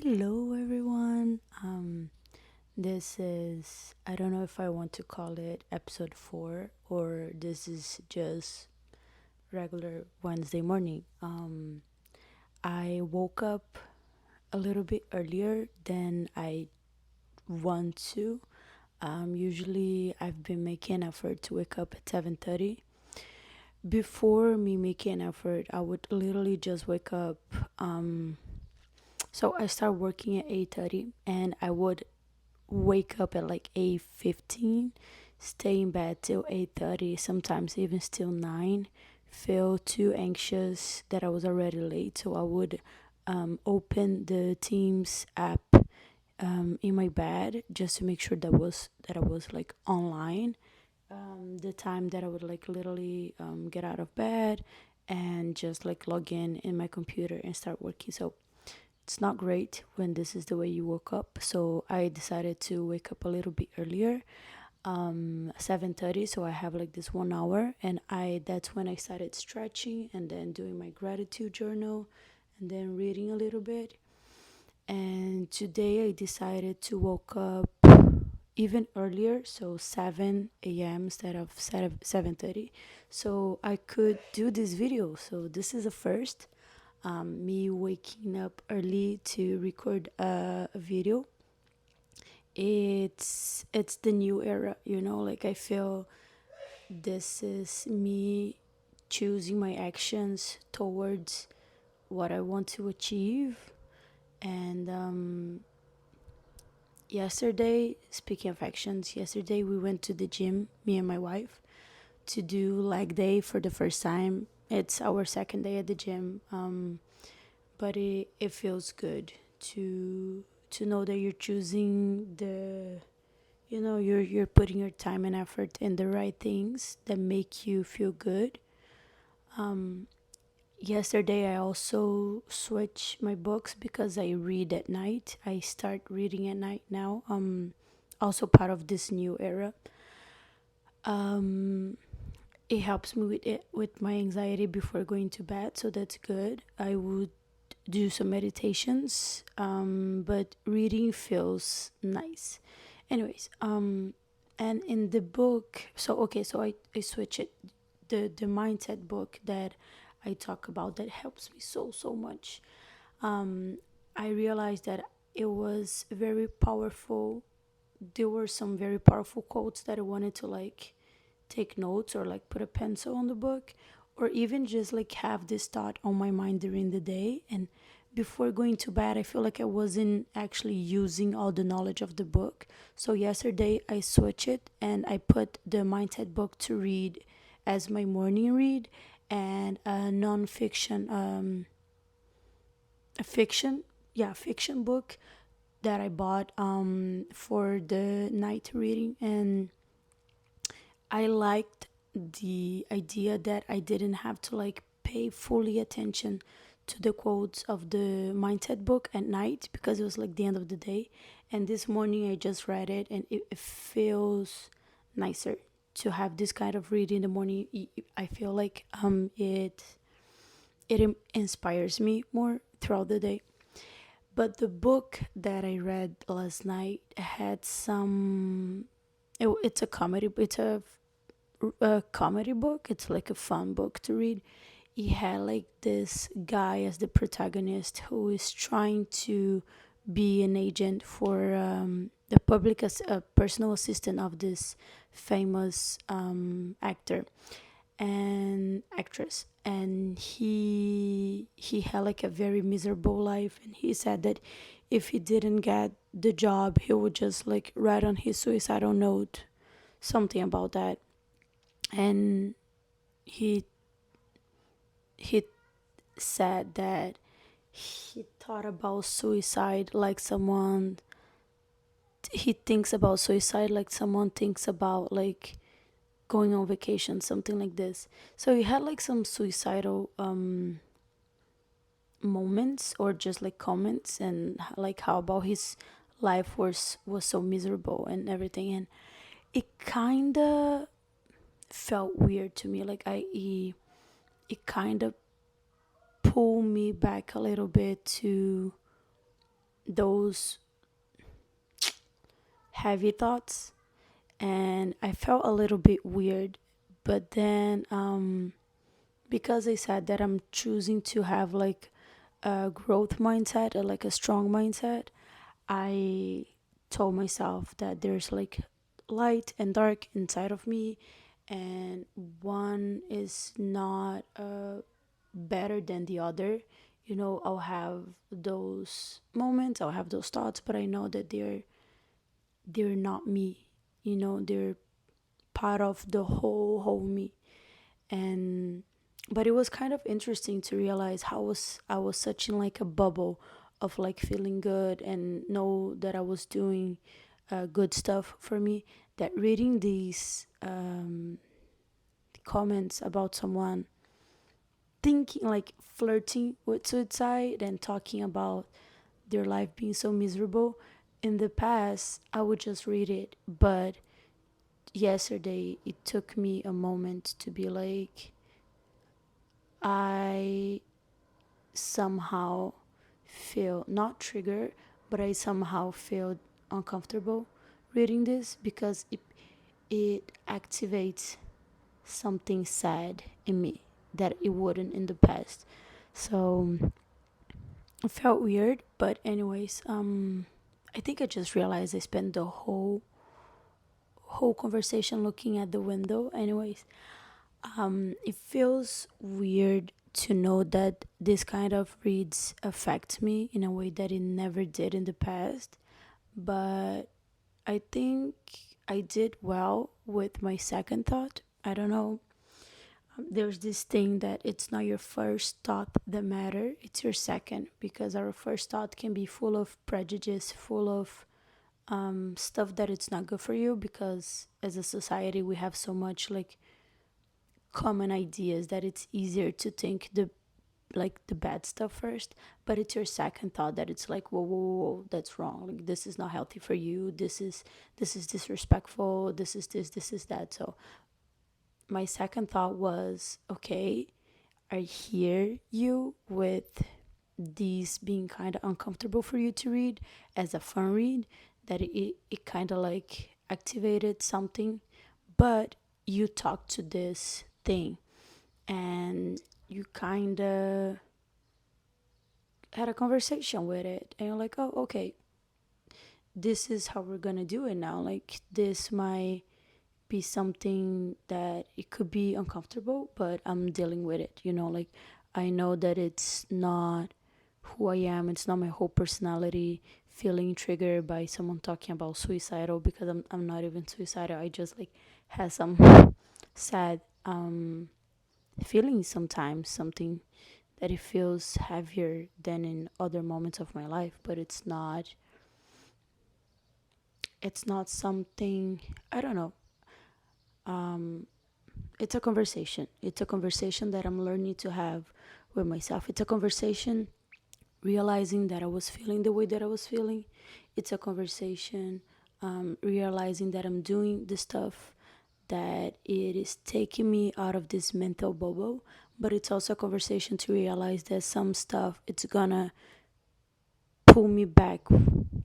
Hello, everyone. This is, I don't know if I want to call it episode 4 or this is just regular Wednesday morning. I woke up a little bit earlier than I want to. Usually, I've been making an effort to wake up at 7:30. Before me making an effort, I would literally just wake up. So I start working at 8:30 and I would wake up at like 8:15, stay in bed till 8:30, sometimes even still 9, feel too anxious that I was already late, so I would open the Teams app in my bed just to make sure that I was like online. The time that I would like literally get out of bed and just like log in my computer and start working. So it's not great when this is the way you woke up, so I decided to wake up a little bit earlier, 7:30, so I have like this 1 hour, and I that's when I started stretching and then doing my gratitude journal and then reading a little bit. And today I decided to woke up even earlier, so 7 a.m. instead of 7:30, so I could do this video. So this is a first, me waking up early to record a video. It's the new era, like I feel this is me choosing my actions towards what I want to achieve. And yesterday, speaking of actions, yesterday we went to the gym, me and my wife, to do leg day for the first time. It's our second day at the gym. But it feels good to know that you're choosing you're putting your time and effort in the right things that make you feel good. Yesterday I also switched my books because I read at night. I start reading at night now, also part of this new era. It helps me with my anxiety before going to bed, so that's good. I would do some meditations, but reading feels nice. Anyways, and in the book, so okay, so I switch it. The mindset book that I talk about that helps me so much. I realized that it was very powerful. There were some very powerful quotes that I wanted to like take notes or like put a pencil on the book, or even just like have this thought on my mind during the day. And before going to bed, I feel like I wasn't actually using all the knowledge of the book. So yesterday I switched it and I put the mindset book to read as my morning read, and a non-fiction, a fiction, yeah, fiction book that I bought for the night reading. And I liked the idea that I didn't have to like pay fully attention to the quotes of the mindset book at night because it was like the end of the day. And this morning I just read it and it feels nicer to have this kind of read in the morning. I feel like it inspires me more throughout the day. But the book that I read last night had some. It's a comedy. It's a comedy book. It's like a fun book to read. He had like this guy as the protagonist who is trying to be an agent for the public as a personal assistant of this famous actor and actress. And he had like a very miserable life, and he said that if he didn't get the job he would just like write on his suicidal note something about that. And he he said that he thought about suicide like someone he thinks about suicide like someone thinks about like going on vacation, something like this. So he had like some suicidal moments or just like comments, and like how about his life was so miserable and everything. And it kind of felt weird to me, like it kind of pull me back a little bit to those heavy thoughts, and I felt a little bit weird. But then, because I said that I'm choosing to have like a growth mindset or like a strong mindset, I told myself that there's like light and dark inside of me, and one is not better than the other. I'll have those moments, I'll have those thoughts, but I know that they're not me. They're part of the whole me. And but it was kind of interesting to realize how I was such in like a bubble of like feeling good and know that I was doing good stuff for me, that reading these comments about someone thinking like flirting with suicide and talking about their life being so miserable. In the past I would just read it, but yesterday it took me a moment to be like, I somehow feel not triggered, but I somehow feel uncomfortable reading this because it activates something sad in me that it wouldn't in the past. So it felt weird, but anyways, I think I just realized I spent the whole conversation looking at the window. Anyways, it feels weird to know that this kind of reads affect me in a way that it never did in the past. But I think I did well with my second thought. I don't know. There's this thing that it's not your first thought that matter, it's your second, because our first thought can be full of prejudice, full of stuff that it's not good for you, because as a society we have so much like common ideas that it's easier to think the bad stuff first. But it's your second thought that it's like, whoa, whoa, whoa, that's wrong, like this is not healthy for you, this is disrespectful, this is that. So my second thought was, okay, I hear you with these being kind of uncomfortable for you to read as a fun read, that it kind of like activated something, but you talked to this thing and you kind of had a conversation with it, and you're like, oh, okay, this is how we're gonna do it now. Like, this might be something that it could be uncomfortable, but I'm dealing with it, like I know that it's not who I am, it's not my whole personality feeling triggered by someone talking about suicidal, because I'm not even suicidal. I just like have some sad feelings sometimes, something that it feels heavier than in other moments of my life, but it's not something, I don't know. It's a conversation. It's a conversation that I'm learning to have with myself. It's a conversation realizing that I was feeling the way that I was feeling. It's a conversation realizing that I'm doing the stuff that it is taking me out of this mental bubble. But it's also a conversation to realize that some stuff it's gonna pull me back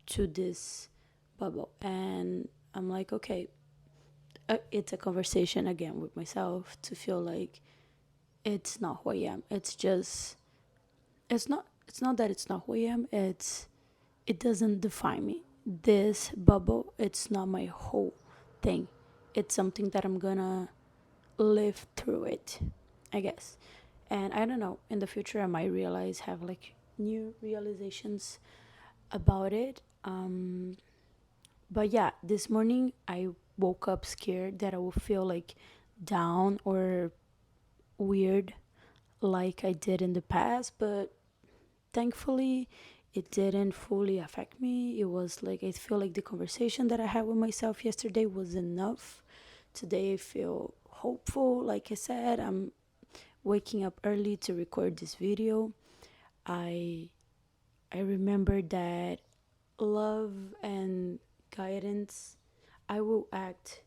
to this bubble. And I'm like, okay, it's a conversation again with myself to feel like it's not who I am. It's not that it's not who I am. It doesn't define me. This bubble, it's not my whole thing. It's something that I'm gonna live through it, I guess. And I don't know, in the future I might have like new realizations about it. But yeah, this morning I woke up scared that I will feel like down or weird like I did in the past, but thankfully it didn't fully affect me. It was like, I feel like the conversation that I had with myself yesterday was enough. Today I feel hopeful. Like I said, I'm waking up early to record this video. I i remember that love and guidance, I will act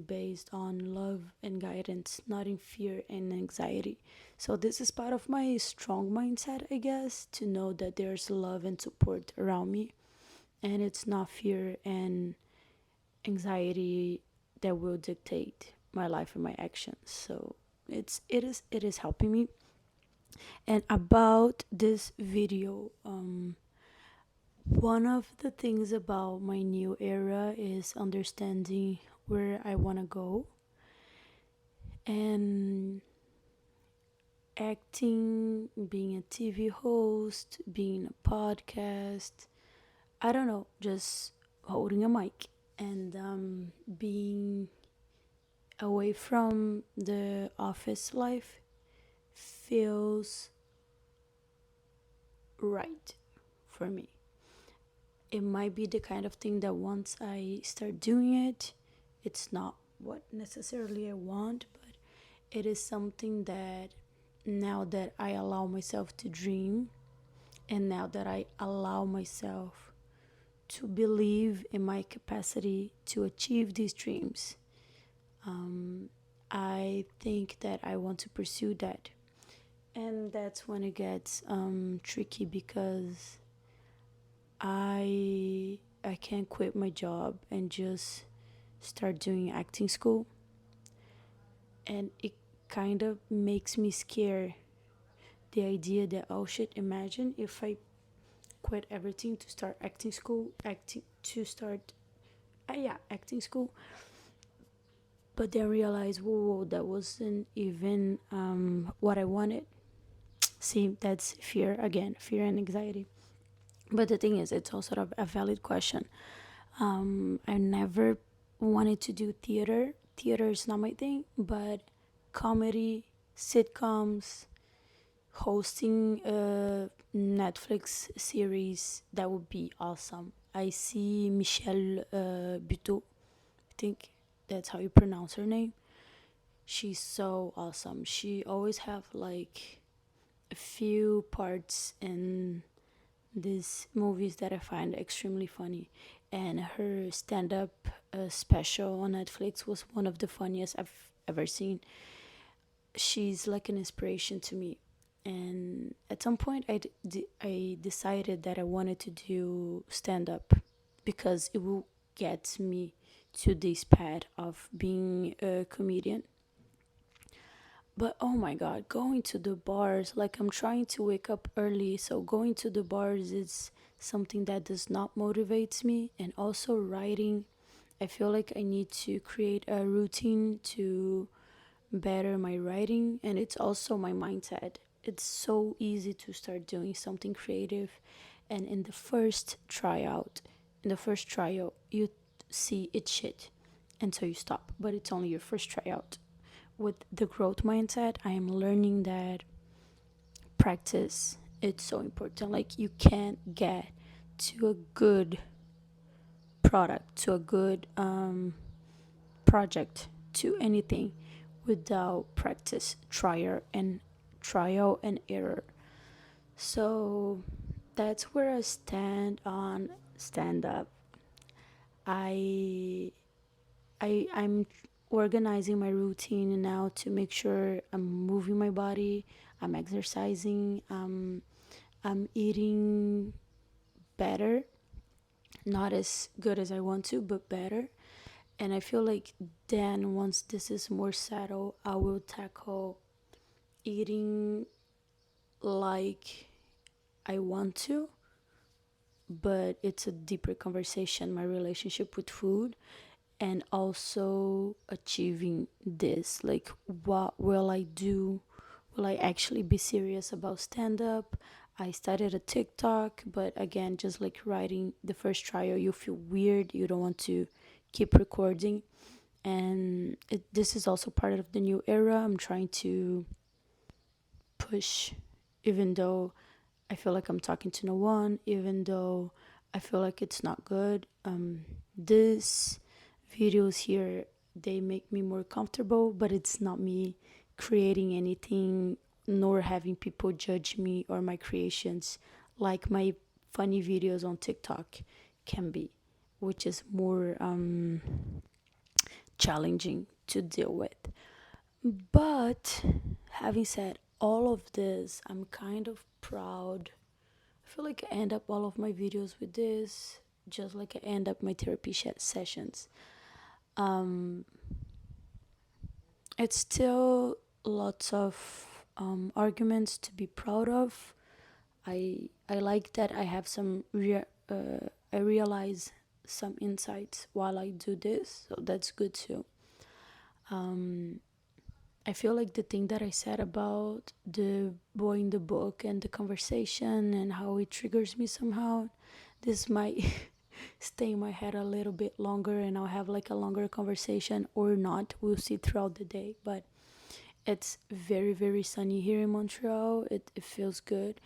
based on love and guidance, not in fear and anxiety. So, this is part of my strong mindset, I guess, to know that there's love and support around me, and it's not fear and anxiety that will dictate my life and my actions. So, it is helping me. And about this video, one of the things about my new era is understanding where I want to go, and acting, being a TV host, being a podcast, I don't know, just holding a mic and being away from the office life feels right for me. It might be the kind of thing that once I start doing it, it's not what necessarily I want, but it is something that now that I allow myself to dream, and now that I allow myself to believe in my capacity to achieve these dreams, I think that I want to pursue that. And that's when it gets tricky, because I can't quit my job and just start doing acting school, and it kind of makes me scared, the idea that, oh shit, imagine if I quit everything to start acting school, acting school, but then realize, whoa, that wasn't even what I wanted. See, that's fear again, fear and anxiety. But the thing is, it's also a valid question. I never wanted to do theater. Theater is not my thing, but comedy, sitcoms, hosting a Netflix series, that would be awesome. I see Michelle Buteau, I think that's how you pronounce her name. She's so awesome. She always have like a few parts in these movies that I find extremely funny. And her stand up special on Netflix was one of the funniest I've ever seen. She's like an inspiration to me. And at some point, I decided that I wanted to do stand up, because it will get me to this path of being a comedian. But oh my god, going to the bars, like I'm trying to wake up early, so going to the bars is something that does not motivate me. And also writing, I feel like I need to create a routine to better my writing, and it's also my mindset. It's so easy to start doing something creative, and in the first tryout, you see it's shit, and so you stop. But it's only your first tryout. With the growth mindset, I am learning that practice, it's so important. Like, you can't get to a good product, to a good project, to anything without practice, trial and error. So that's where I stand on stand up. I I'm organizing my routine now to make sure I'm moving my body, I'm exercising, I'm eating better, not as good as I want to, but better. And I feel like then once this is more settled, I will tackle eating like I want to, but it's a deeper conversation, my relationship with food, and also achieving this. Like, what will I do? Will I actually be serious about stand up? I started a TikTok, but again, just like writing the first trial, you feel weird, you don't want to keep recording. And this is also part of the new era. I'm trying to push, even though I feel like I'm talking to no one, even though I feel like it's not good. These videos here, they make me more comfortable, but it's not me creating anything, nor having people judge me or my creations like my funny videos on TikTok can be, which is more challenging to deal with. But having said all of this, I'm kind of proud. I feel like I end up all of my videos with this, just like I end up my therapy sessions. Um, it's still lots of arguments to be proud of. I like that I have I realize some insights while I do this, so that's good too. Um, I feel like the thing that I said about the boy in the book and the conversation and how it triggers me somehow, this might stay in my head a little bit longer and I'll have like a longer conversation or not. We'll see throughout the day. But it's very, very sunny here in Montreal. It feels good.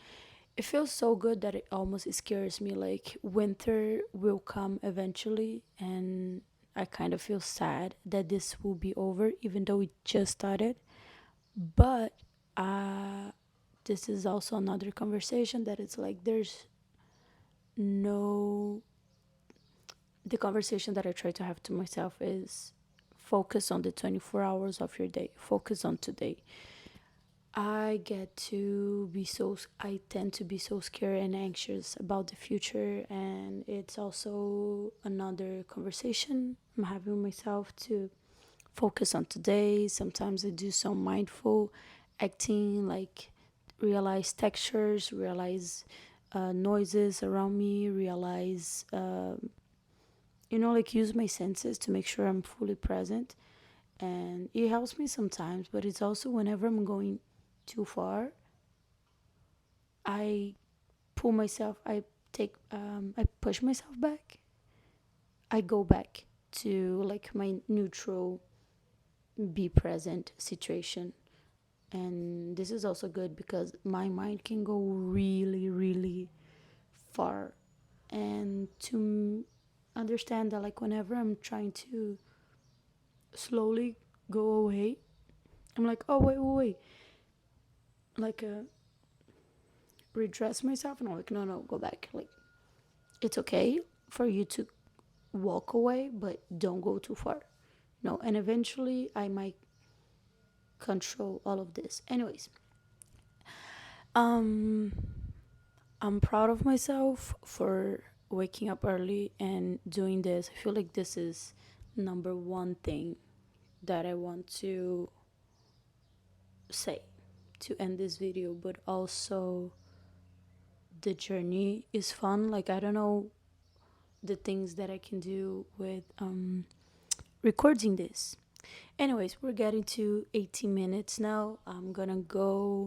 It feels so good that it almost scares me. Like winter will come eventually, and I kind of feel sad that this will be over, even though it just started. But uh, this is also another conversation that it's like there's no. The conversation that I try to have to myself is focus on the 24 hours of your day, focus on today. I tend to be so scared and anxious about the future, and it's also another conversation I'm having with myself to focus on today. Sometimes I do some mindful acting, like realize textures, realize noises around me, realize, like use my senses to make sure I'm fully present. And it helps me sometimes, but it's also whenever I'm going too far, I I push myself back. I go back to like my neutral, be present situation. And this is also good because my mind can go really, really far. And to understand that, like, whenever I'm trying to slowly go away, I'm like, oh, wait. Like, redress myself, and I'm like, no, go back. Like, it's okay for you to walk away, but don't go too far. No, and eventually I might control all of this. Anyways, um, I'm proud of myself for waking up early and doing this. I feel like this is number one thing that I want to say to end this video, but also the journey is fun. Like, I don't know the things that I can do with recording this. Anyways, we're getting to 18 minutes now. I'm gonna go